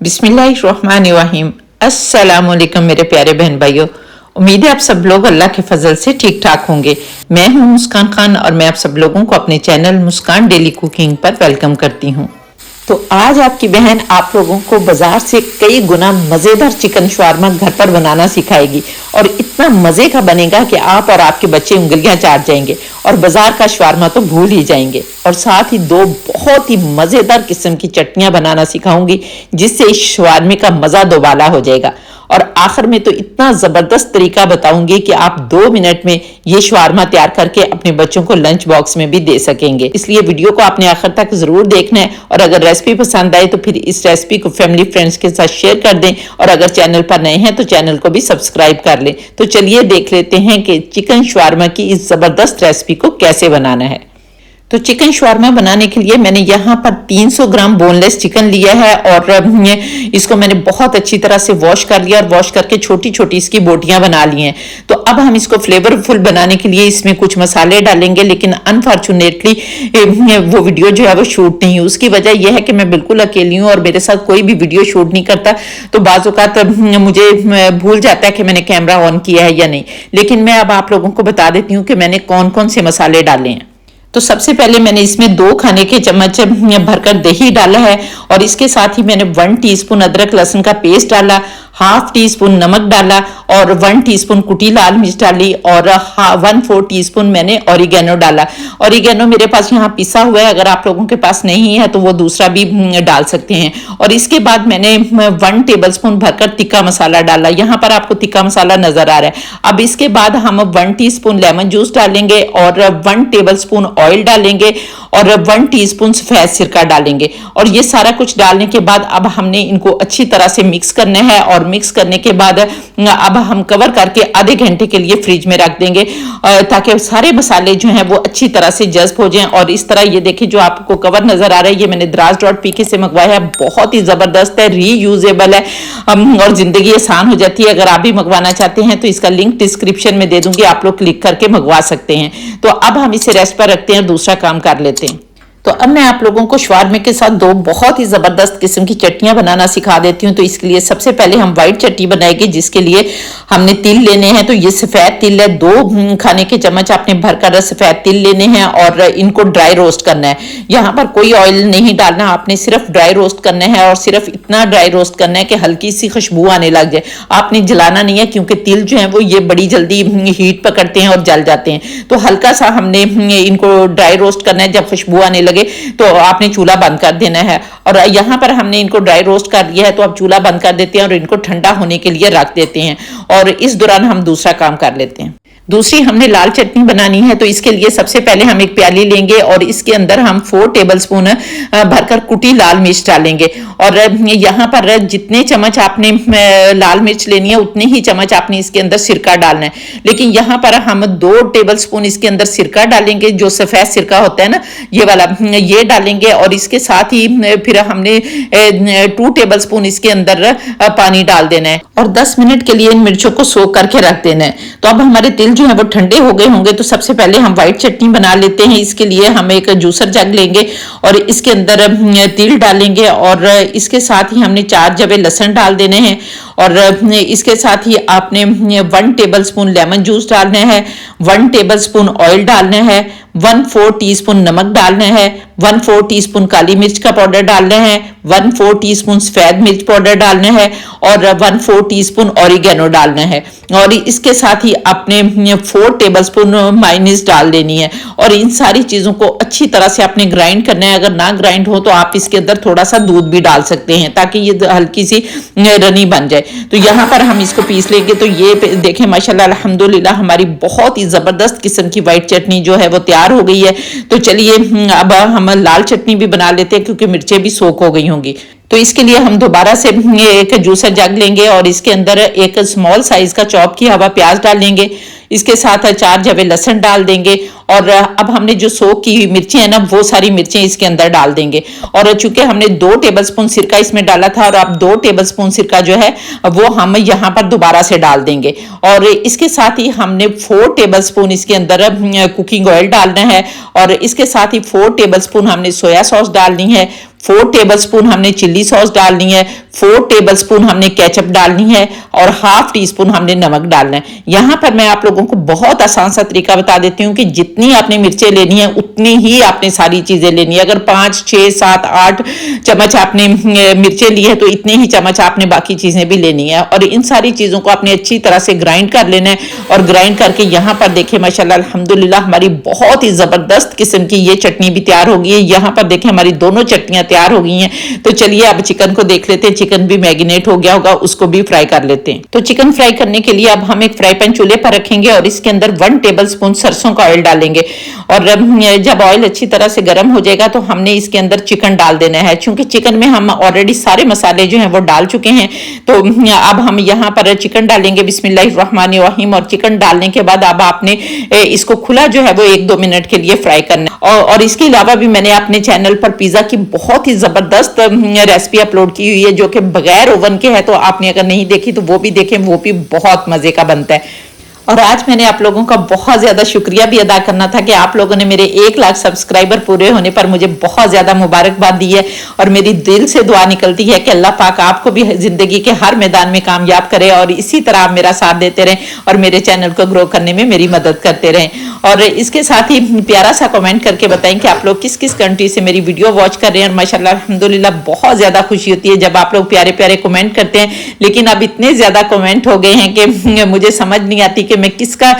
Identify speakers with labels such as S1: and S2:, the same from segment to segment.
S1: बिस्मिल्लाहिर्रहमानिर्रहीम। अस्सलामुअलैकुम मेरे प्यारे बहन भाइयों, उम्मीद है आप सब लोग अल्लाह के फजल से ठीक ठाक होंगे। मैं हूं मुस्कान खान और मैं आप सब लोगों को अपने चैनल मुस्कान डेली कुकिंग पर वेलकम करती हूं। तो आज आपकी बहन आप लोगों को बाजार से कई गुना मजेदार चिकन शवारमा घर पर बनाना सिखाएगी और इतना मजे का बनेगा कि आप और आपके बच्चे उंगलियां चाट जाएंगे और बाजार का शवारमा तो भूल ही जाएंगे। और साथ ही दो बहुत ही मजेदार किस्म की चटनियां बनाना सिखाऊंगी जिससे इस शवारमे का मजा दोबाला हो जाएगा। और आखिर में तो इतना जबरदस्त तरीका बताऊंगी कि आप 2 मिनट में ये शवारमा तैयार करके अपने बच्चों को लंच बॉक्स में भी दे सकेंगे। इसलिए वीडियो को आपने आखिर तक जरूर देखना है और अगर रेसिपी पसंद आए तो फिर इस रेसिपी को फैमिली फ्रेंड्स के साथ शेयर कर दें और अगर चैनल पर नए हैं तो चैनल को भी सब्सक्राइब कर लें। तो चलिए देख लेते हैं कि चिकन शवारमा की इस जबरदस्त रेसिपी को कैसे बनाना है। तो चिकन शवारमा बनाने के लिए मैंने यहाँ पर 300 ग्राम बोनलेस चिकन लिया है और इसको मैंने बहुत अच्छी तरह से वॉश कर लिया और वॉश करके छोटी छोटी इसकी बोटियां बना ली हैं। तो अब हम इसको फ्लेवरफुल बनाने के लिए इसमें कुछ मसाले डालेंगे, लेकिन अनफॉर्चुनेटली वो वीडियो जो है वो शूट नहीं। उसकी वजह यह है कि मैं बिल्कुल अकेली हूँ और मेरे साथ कोई भी वीडियो शूट नहीं करता, तो बाज़ औक़ात मुझे भूल जाता है कि मैंने कैमरा ऑन किया है या नहीं। लेकिन मैं अब आप लोगों को बता देती हूँ कि मैंने कौन कौन से मसाले डाले हैं। तो सबसे पहले मैंने इसमें 2 खाने के चम्मच भरकर दही डाला है और इसके साथ ही मैंने 1 टीस्पून अदरक लहसुन का पेस्ट डाला, ½ टीस्पून नमक डाला और 1 टीस्पून कुटी लाल मिर्च डाली और 1/4 टीस्पून मैंने ऑरिगेनो डाला। ऑरिगेनो मेरे पास यहाँ पिसा हुआ है, अगर आप लोगों के पास नहीं है तो वो दूसरा भी डाल सकते हैं। और इसके बाद मैंने 1 टेबलस्पून भरकर तिक्का मसाला डाला। यहाँ पर आपको तिक्का मसाला नजर आ रहा है। अब इसके बाद हम 1 टीस्पून लेमन जूस डालेंगे और 1 टेबलस्पून ऑयल डालेंगे और 1 टीस्पून सफेद सिरका डालेंगे। और ये सारा कुछ डालने के बाद अब हमने इनको अच्छी तरह से मिक्स करना है और मिक्स करने के बाद अब हम कवर करके आधे घंटे के लिए फ्रिज में रख देंगे ताकि सारे मसाले जो हैं वो अच्छी तरह से जज्ब हो जाएं। और इस तरह ये देखिए जो आपको कवर नजर आ रहा है, ये मैंने द्रास.pk से मंगवाया है। बहुत ही जबरदस्त है, रीयूजेबल है और जिंदगी आसान हो जाती है। अगर आप भी मंगवाना चाहते हैं तो इसका लिंक डिस्क्रिप्शन में दे दूंगी, आप लोग क्लिक करके मंगवा सकते हैं। तो अब हम इसे रेस्ट पर रखते हैं और दूसरा काम कर लेते हैं। तो अब मैं आप लोगों को शवारमे के साथ 2 बहुत ही जबरदस्त किस्म की चटनियां बनाना सिखा देती हूँ। तो इसके लिए सबसे पहले हम व्हाइट चटनी बनाएंगे, जिसके लिए हमने तिल लेने हैं। तो ये सफेद तिल है, 2 खाने के चम्मच आपने भरकर सफेद तिल लेने हैं और इनको ड्राई रोस्ट करना है। यहाँ पर कोई ऑयल नहीं डालना, आपने सिर्फ ड्राई रोस्ट करना है और सिर्फ इतना ड्राई रोस्ट करना है कि हल्की सी खुशबू आने लग जाए। आपने जलाना नहीं है क्योंकि तिल जो है वो ये बड़ी जल्दी हीट पकड़ते हैं और जल जाते हैं। तो हल्का सा हमने इनको ड्राई रोस्ट करना है। जब खुशबू आने लगे तो आपने चूल्हा बंद कर देना है। और यहाँ पर हमने इनको ड्राई रोस्ट कर दिया है, तो अब चूल्हा बंद कर देते हैं और इनको ठंडा होने के लिए रख देते हैं। और इस दौरान हम दूसरा काम कर लेते हैं। दूसरी हमने लाल चटनी बनानी है। तो इसके लिए सबसे पहले हम एक प्याली लेंगे और इसके अंदर हम 4 टेबलस्पून भरकर कुटी लाल मिर्च डालेंगे। और यहाँ पर जितने चम्मच आपने लाल मिर्च लेनी है उतने ही चम्मच आपने इसके अंदर सिरका डालना है। लेकिन यहाँ पर हम 2 टेबलस्पून इसके अंदर सिरका डालेंगे, जो सफेद सिरका होता है ना, ये वाला, ये डालेंगे। और इसके साथ ही फिर हमने 2 टेबलस्पून इसके अंदर पानी डाल देना है और 10 मिनट के लिए इन मिर्चों को सोख करके रख देना है। तो अब हमारे तिल जो है वो ठंडे हो गए होंगे। तो सबसे पहले हम व्हाइट चटनी बना लेते हैं। इसके लिए हम एक जूसर जग लेंगे और इसके अंदर तिल डालेंगे और इसके साथ ही हमने 4 जवे लहसुन डाल देने हैं। और इसके साथ ही आपने 1 टेबलस्पून लेमन जूस डालना है, 1 टेबलस्पून ऑयल डालना है, 1/4 टीस्पून नमक डालना है, 1/4 टीस्पून काली मिर्च का पाउडर डालना है, 1/4 टीस्पून सफेद मिर्च पाउडर डालना है और 1/4 टीस्पून ऑरिगेनो डालना है। और इसके साथ ही आपने 4 टेबलस्पून मायोनीज डाल देनी है। और इन सारी चीजों को अच्छी तरह से आपने ग्राइंड करना है। अगर ना ग्राइंड हो तो आप इसके अंदर थोड़ा सा दूध भी डाल सकते हैं ताकि ये हल्की सी रनी बन जाए। तो यहाँ पर हम इसको पीस लेंगे। तो ये देखें माशाल्लाह अल्हम्दुलिल्लाह हमारी बहुत ही जबरदस्त किस्म की व्हाइट चटनी जो है वो तैयार हो गई है। तो चलिए अब हम लाल चटनी भी बना लेते हैं क्योंकि मिर्चें भी सोख हो गई होंगी। तो इसके लिए हम दोबारा से एक जूसर जग लेंगे और इसके अंदर एक स्मॉल साइज का चॉप किया हुआ प्याज डाल लेंगे। इसके साथ 4 जवे लहसुन डाल देंगे और अब हमने जो सोक की मिर्ची है ना वो सारी मिर्चें इसके अंदर डाल देंगे। और चूंकि हमने 2 टेबलस्पून सिरका इसमें डाला था और अब 2 टेबलस्पून सिरका जो है वो हम यहाँ पर दोबारा से डाल देंगे। और इसके साथ ही हमने 4 टेबलस्पून इसके अंदर कुकिंग ऑयल डालना है और इसके साथ ही 4 टेबलस्पून हमने सोया सॉस डालनी है, 4 टेबलस्पून हमने चिल्ली सॉस डालनी है, 4 टेबलस्पून हमने केचप डालनी है और हाफ टी स्पून हमने नमक डालना है। यहाँ पर मैं आप लोगों को बहुत आसान सा तरीका बता देती हूँ कि जितनी आपने मिर्चें लेनी है उतनी ही आपने सारी चीजें लेनी है। अगर 5, 6, 7, 8 चम्मच आपने मिर्चें ली है तो इतने ही चम्मच आपने बाकी चीजें भी लेनी है। और इन सारी चीजों को आपने अच्छी तरह से ग्राइंड कर लेना है। और ग्राइंड करके यहाँ पर देखिए माशाल्लाह अल्हम्दुलिल्लाह हमारी बहुत ही जबरदस्त किस्म की ये चटनी भी तैयार हो गई है। यहाँ पर देखिए हमारी दोनों चटनियां तैयार हो गई हैं। तो चलिए अब चिकन को देख लेते हैं, चिकन भी मैरिनेट हो गया होगा, उसको भी फ्राई कर लेते हैं। तो चिकन फ्राई करने के लिए अब हम एक फ्राई पैन चूल्हे पर रखेंगे और इसके अंदर 1 टेबलस्पून सरसों का ऑयल डालेंगे। और जब ऑयल अच्छी तरह से गर्म हो जाएगा तो हमने इसके अंदर चिकन डाल देना है। चूंकि चिकन में हम ऑलरेडी सारे मसाले जो हैं वो डाल चुके हैं तो अब हम यहाँ पर चिकन डालेंगे बिस्मिल्लाहिर्रहमानिर्रहीम। और चिकन डालने के बाद अब आपने इसको खुला जो है वो 1-2 मिनट के लिए फ्राई करना है। और इसके अलावा भी मैंने अपने चैनल पर पिज्जा की बहुत ही जबरदस्त रेसिपी अपलोड की हुई है जो कि बगैर ओवन के है, तो आपने अगर नहीं देखी तो वो भी देखें, वो भी बहुत मजे का बनता है। और आज मैंने आप लोगों का बहुत ज्यादा शुक्रिया भी अदा करना था कि आप लोगों ने मेरे 1 लाख सब्सक्राइबर पूरे होने पर मुझे बहुत ज्यादा मुबारकबाद दी है। और मेरी दिल से दुआ निकलती है कि अल्लाह पाक आपको भी जिंदगी के हर मैदान में कामयाब करे और इसी तरह आप मेरा साथ देते रहें और मेरे चैनल को ग्रो करने में मेरी मदद करते रहें। और इसके साथ ही प्यारा सा कमेंट करके बताएं कि आप लोग किस किस कंट्री से मेरी वीडियो वॉच कर रहे हैं। और माशाल्लाह अल्हम्दुलिल्लाह बहुत ज्यादा खुशी होती है जब आप लोग प्यारे प्यारे कमेंट करते हैं। लेकिन अब इतने ज्यादा कमेंट हो गए हैं कि मुझे समझ नहीं आती कि मैं किसका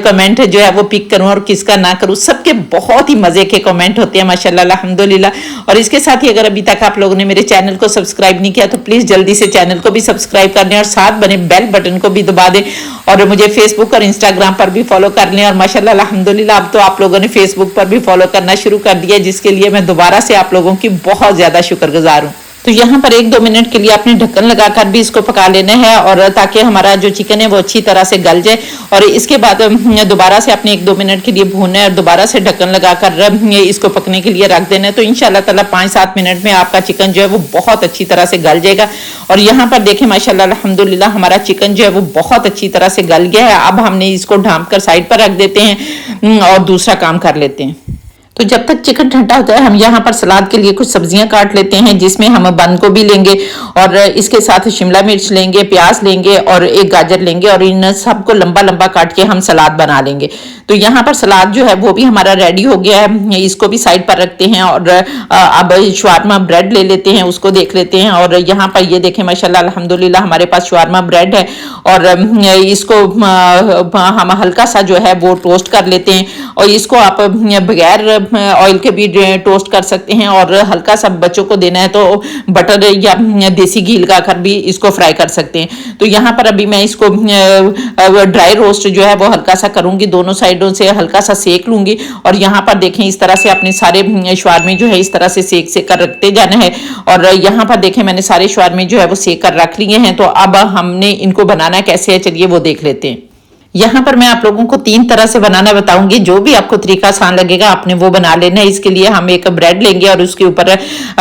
S1: कमेंट जो है वो पिक करूं और किसका ना करूं। सबके बहुत ही मजे के कमेंट होते हैं माशाल्लाह अल्हम्दुलिल्लाह। और इसके साथ ही अगर अभी तक आप लोगों ने मेरे चैनल को सब्सक्राइब नहीं किया तो प्लीज जल्दी से चैनल को भी सब्सक्राइब कर लें और साथ बने बेल बटन को भी दबा दें। और मुझे फेसबुक और इंस्टाग्राम पर भी फॉलो कर लें। और माशाल्लाह अल्हम्दुलिल्लाह अब तो आप लोगों ने फेसबुक पर भी फॉलो करना शुरू कर दिया, जिसके लिए मैं दोबारा से आप लोगों की बहुत ज्यादा शुक्रगुजार हूँ। तो यहाँ पर 1-2 मिनट के लिए आपने ढक्कन लगाकर भी इसको पका लेना है और ताकि हमारा जो चिकन है वो अच्छी तरह से गल जाए। और इसके बाद दोबारा से आपने 1-2 मिनट के लिए भूनना है और दोबारा से ढक्कन लगाकर इसको पकने के लिए रख देना है। तो इंशाल्लाह ताला 5-7 मिनट में आपका चिकन जो है वो बहुत अच्छी तरह से गल जाएगा। और यहाँ पर देखें माशाल्लाह अल्हम्दुलिल्लाह हमारा चिकन जो है वो बहुत अच्छी तरह से गल गया है। अब हमने इसको ढांप कर साइड पर रख देते हैं और दूसरा काम कर लेते हैं। तो जब तक चिकन ठंडा होता है हम यहाँ पर सलाद के लिए कुछ सब्जियां काट लेते हैं, जिसमें हम बंद गोभी लेंगे और इसके साथ शिमला मिर्च लेंगे, प्याज लेंगे और एक गाजर लेंगे और इन सबको लंबा लंबा काट के हम सलाद बना लेंगे। तो यहाँ पर सलाद जो है वो भी हमारा रेडी हो गया है, इसको भी साइड पर रखते हैं। और अब शवारमा ब्रेड ले लेते हैं, उसको देख लेते हैं। और यहाँ पर ये देखें माशाल्लाह अल्हम्दुलिल्लाह हमारे पास शवारमा ब्रेड है और इसको हम हल्का सा जो है वो टोस्ट कर लेते हैं। और इसको आप बगैर ऑयल के भी टोस्ट कर सकते हैं और हल्का सा बच्चों को देना है तो बटर या देसी घी लगाकर भी इसको फ्राई कर सकते हैं। तो यहाँ पर अभी मैं इसको ड्राई रोस्ट जो है वो हल्का सा करूंगी, दोनों साइडों से हल्का सा सेक लूंगी। और यहाँ पर देखें इस तरह से अपने सारे शवारमे जो है इस तरह से सेक कर रखते जाना है। और यहाँ पर देखें मैंने सारे शवारमे जो है वो सेक कर रख लिए हैं। तो अब हमने इनको बनाना कैसे है चलिए वो देख लेते हैं। यहाँ पर मैं आप लोगों को 3 तरह से बनाना बताऊंगी, जो भी आपको तरीका आसान लगेगा आपने वो बना लेना है। इसके लिए हम एक ब्रेड लेंगे और उसके ऊपर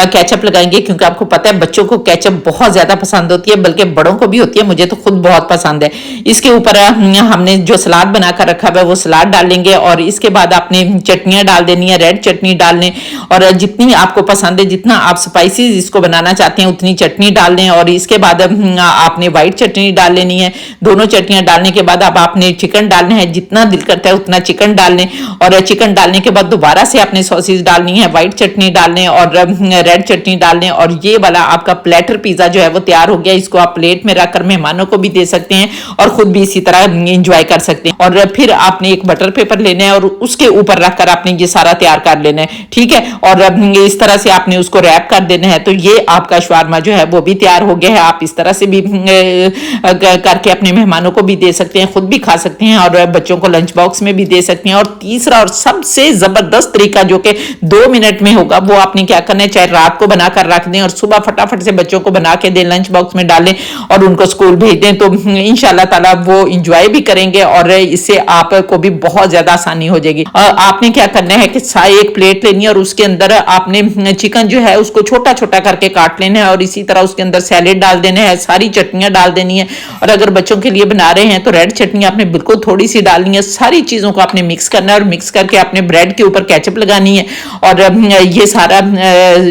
S1: केचप लगाएंगे, क्योंकि आपको पता है बच्चों को केचप बहुत ज्यादा पसंद होती है, बल्कि बड़ों को भी होती है, मुझे तो खुद बहुत पसंद है। इसके ऊपर हमने जो सलाद बनाकर रखा हुआ है वो सलाद डालेंगे और इसके बाद आपने चटनियां डाल देनी है, रेड चटनी डालने और जितनी आपको पसंद है, जितना आप स्पाइसी इसको बनाना चाहते हैं उतनी चटनी डाल दें। और इसके बाद आपने व्हाइट चटनी डाल लेनी है। दोनों चटनियां डालने के बाद अब आपने चिकन डालना है, जितना दिल करता है उतना चिकन डालने। और चिकन डालने के बाद दोबारा से आपने सॉसेज डालनी है, व्हाइट चटनी डालने और रेड चटनी डालने। और ये वाला आपका प्लेटर पिज्जा जो है वो तैयार हो गया। इसको आप प्लेट में रखकर मेहमानों को भी दे सकते हैं और खुद भी इसी तरह एंजॉय कर सकते हैं। और फिर आपने एक बटर पेपर लेना है और उसके ऊपर रखकर आपने ये सारा तैयार कर लेना है, ठीक है। और इस तरह से आपने उसको रैप कर देना है। तो ये आपका शवारमा जो है वो भी तैयार हो गया है। आप इस तरह से भी करके अपने मेहमानों को भी दे सकते हैं, खुद भी खा सकते हैं और बच्चों को लंच बॉक्स में भी दे सकते हैं। और तीसरा और सबसे जबरदस्त तरीका जो कि 2 मिनट में होगा, वो आपने क्या करना है, चाहे रात को बनाकर रख दें और सुबह फटाफट से बच्चों को बना के दें, लंच बॉक्स में डालें और उनको स्कूल भेज दें, तो इंशाल्लाह ताला वो इंजॉय भी करेंगे और इससे आपको भी बहुत ज्यादा आसानी हो जाएगी। आपने क्या करना है कि एक प्लेट लेनी है और उसके अंदर आपने चिकन जो है उसको छोटा छोटा करके काट लेना है और इसी तरह उसके अंदर सैलेड डाल देना है, सारी चटनियां डाल देनी है। और अगर बच्चों के लिए बना रहे हैं तो रेड चटनी आपने बिल्कुल थोड़ी सी डालनी है। सारी चीजों को आपने मिक्स करना है और मिक्स करके आपने ब्रेड के ऊपर केचप लगानी है और ये सारा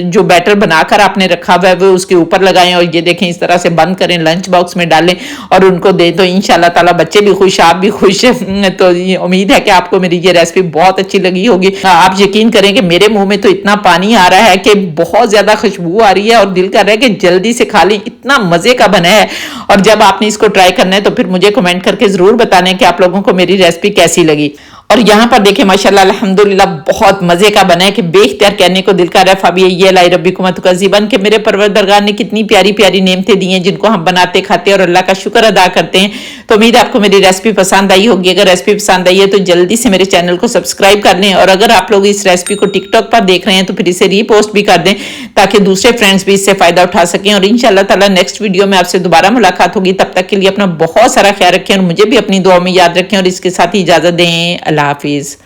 S1: जो बैटर बनाकर आपने रखा हुआ है वो उसके ऊपर लगाएं और ये देखें इस तरह से बंद करें, लंच बॉक्स में डालें और उनको दें, तो इंशाल्लाह ताला बच्चे भी खुश, आप भी खुश। तो उम्मीद है कि आपको मेरी ये रेसिपी बहुत अच्छी लगी होगी। आप यकीन करें कि मेरे मुंह में तो इतना पानी आ रहा है कि बहुत ज्यादा खुशबू आ रही है और दिल कर रहा है कि जल्दी से खा लें, इतना मजे का बना है। और जब आपने इसको ट्राई करना है तो फिर मुझे कमेंट करके जरूर बताना कि आप लोगों को मेरी रेसिपी कैसी लगी। और यहाँ पर देखिए माशाल्लाह अल्हम्दुलिल्लाह बहुत मजे का बना है कि बेख्तियार कहने को दिल कर रहा है फाबिया ये लाई रब्बी कुमत कज़ीबन, कि मेरे परवरदिगार ने कितनी प्यारी प्यारी नेमतें दी हैं जिनको हम बनाते खाते और अल्लाह का शुक्र अदा करते हैं। तो उम्मीद है आपको मेरी रेसिपी पसंद आई होगी। अगर रेसिपी पसंद आई है तो जल्दी से मेरे चैनल को सब्सक्राइब कर लें और अगर आप लोग इस रेसिपी को टिकटॉक पर देख रहे हैं तो फिर इसे रीपोस्ट भी कर दें ताकि दूसरे फ्रेंड्स भी इससे फायदा उठा सकें। और इंशाल्लाह ताला नेक्स्ट वीडियो में आपसे दोबारा मुलाकात होगी। तब तक के लिए अपना बहुत सारा ख्याल रखें और मुझे भी अपनी दुआ में याद रखें और इसके साथ ही इजाजत दें। अल्लाह हाफिज।